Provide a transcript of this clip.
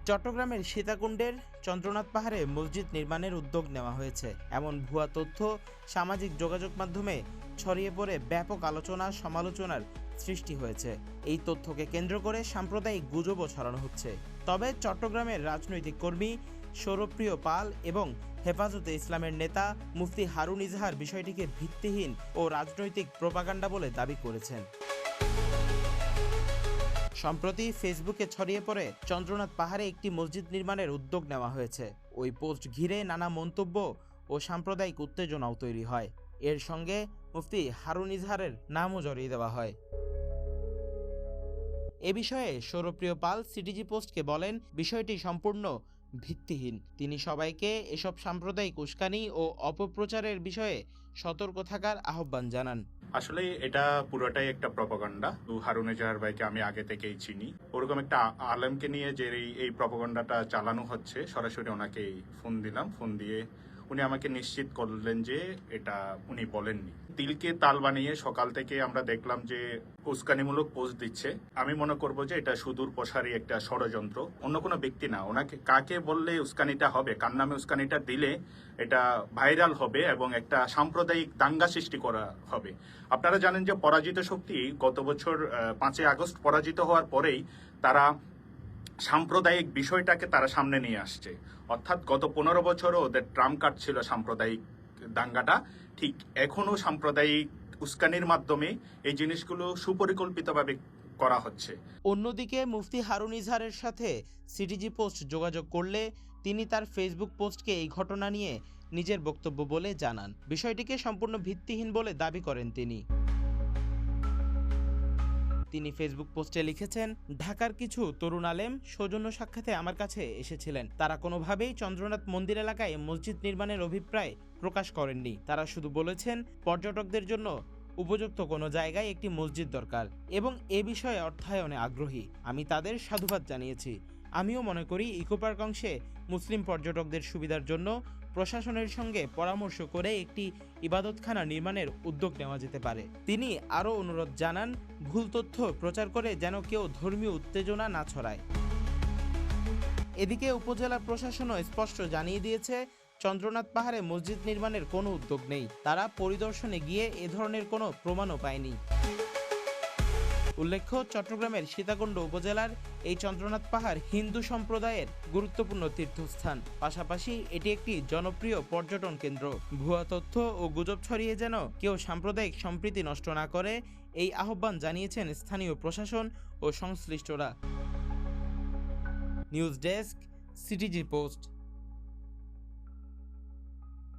চট্টগ্রামের সীতাকুণ্ডের চন্দ্রনাথ পাহাড়ে মসজিদ নির্মাণের উদ্যোগ নেওয়া হয়েছে এমন ভুয়া তথ্য সামাজিক যোগাযোগ মাধ্যমে ছড়িয়ে পড়ে ব্যাপক আলোচনা সমালোচনার সৃষ্টি হয়েছে। এই তথ্যকে কেন্দ্র করে সাম্প্রদায়িক গুজবও ছড়ানো হচ্ছে। তবে চট্টগ্রামের রাজনৈতিক কর্মী সৌরপ্রিয় পাল এবং হেফাজতে ইসলামের নেতা মুফতি হারুন ইজাহার বিষয়টিকে ভিত্তিহীন ও রাজনৈতিক প্রোপাগান্ডা বলে দাবি করেছেন। সম্প্রতি ফেসবুকে ছড়িয়ে পড়ে চন্দ্রনাথ পাহাড়ে একটি মসজিদ নির্মাণের উদ্যোগ নেওয়া হয়েছে। ওই পোস্ট ঘিরে নানা মন্তব্য ও সাম্প্রদায়িক উত্তেজনাও তৈরি হয়। এর সঙ্গে মুফতি হারুন ইজাহারের নামও জড়িয়ে দেওয়া হয়। এ বিষয়ে সৌরপ্রিয় পাল সিটিজি পোস্টকে বলেন, বিষয়টি সম্পূর্ণ ভিত্তিহীন। তিনি সবাইকে এসব সাম্প্রদায়িক উস্কানি ও অপপ্রচারের বিষয়ে সতর্ক থাকার আহ্বান জানান। আসলে এটা পুরোটাই একটা প্রপাগান্ডা। হারুন ইজাহার ভাইকে আমি আগে থেকেই চিনি। ওরকম একটা আলেমকে নিয়ে যে এই প্রপাগান্ডাটা চালানো হচ্ছে, সরাসরি ওনাকে ফোন দিলাম। ফোন দিয়ে উনি আমাকে নিশ্চিত করলেন যে এটা উনি বলেননি। তিলকে তাল বানিয়ে সকাল থেকে আমরা দেখলাম যে উস্কানিমূলক পোস্ট দিচ্ছে। আমি মনে করব যে এটা সুদূর প্রসারী একটা ষড়যন্ত্র, অন্য কোনো ব্যক্তি না। ওনাকে কাকে বললে উস্কানিটা হবে, কার নামে উস্কানিটা দিলে এটা ভাইরাল হবে এবং একটা সাম্প্রদায়িক দাঙ্গা সৃষ্টি করা হবে। আপনারা জানেন যে পরাজিত শক্তি গত বছর 5 আগস্ট পরাজিত হওয়ার পরেই তারা সাম্প্রদায়িক বিষয়টাকে তারা সামনে নিয়ে আসছে। অর্থাৎ গত 15 বছরও ওদের ট্রাম্প কার্ড ছিল সাম্প্রদায়িক দাঙ্গাটা। ঠিক এখনো সাম্প্রদায়িক উস্কানির মাধ্যমে এই জিনিসগুলো সুপরিকল্পিতভাবে করা হচ্ছে। অন্যদিকে মুফতি হারুন ইজাহারের সাথে সিটিজি পোস্ট যোগাযোগ করলে তিনি তার ফেসবুক পোস্টকে এই ঘটনা নিয়ে নিজের বক্তব্য বলে জানান। বিষয়টিকে সম্পূর্ণ ভিত্তিহীন বলে দাবি করেন তিনি। তিনি ফেসবুক পোস্টে লিখেছেন, ঢাকার কিছু তরুণ আলেম সৌজন্য সাক্ষাতে আমার কাছে এসেছিলেন। তারা কোনোভাবেই চন্দ্রনাথ মন্দির এলাকায় মসজিদ নির্মাণের অভিপ্রায় প্রকাশ করেননি। তারা শুধু বলেছেন পর্যটকদের জন্য উপযুক্ত কোনো জায়গায় একটি মসজিদ দরকার এবং এ বিষয়ে অর্থায়নে আগ্রহী। আমি তাদের সাধুবাদ জানিয়েছি। আমিও মনে করি ইকো পার্ক অংশে মুসলিম পর্যটকদের সুবিধার জন্য প্রশাসনের সঙ্গে পরামর্শ করে একটি ইবাদতখানা নির্মাণের উদ্যোগ নেওয়া যেতে পারে। তিনি আরও অনুরোধ জানান, ভুল তথ্য প্রচার করে যেন কেউ ধর্মীয় উত্তেজনা না ছড়ায়। এদিকে উপজেলা প্রশাসনও স্পষ্ট জানিয়ে দিয়েছে, চন্দ্রনাথ পাহাড়ে মসজিদ নির্মাণের কোনো উদ্যোগ নেই। তারা পরিদর্শনে গিয়ে এ ধরনের কোনো প্রমাণও পায়নি। উল্লেখ্য, চট্টগ্রামের সীতাকুণ্ড উপজেলার এই চন্দ্রনাথ পাহাড় হিন্দু সম্প্রদায়ের গুরুত্বপূর্ণ তীর্থস্থান। পাশাপাশি এটি একটি জনপ্রিয় পর্যটন কেন্দ্র। ভুয়া তথ্য ও গুজব ছড়িয়ে যেন কেউ সাম্প্রদায়িক সম্প্রীতি নষ্ট না করে, এই আহ্বান জানিয়েছেন স্থানীয় প্রশাসন ও সংশ্লিষ্টরা। News desk, CTG post.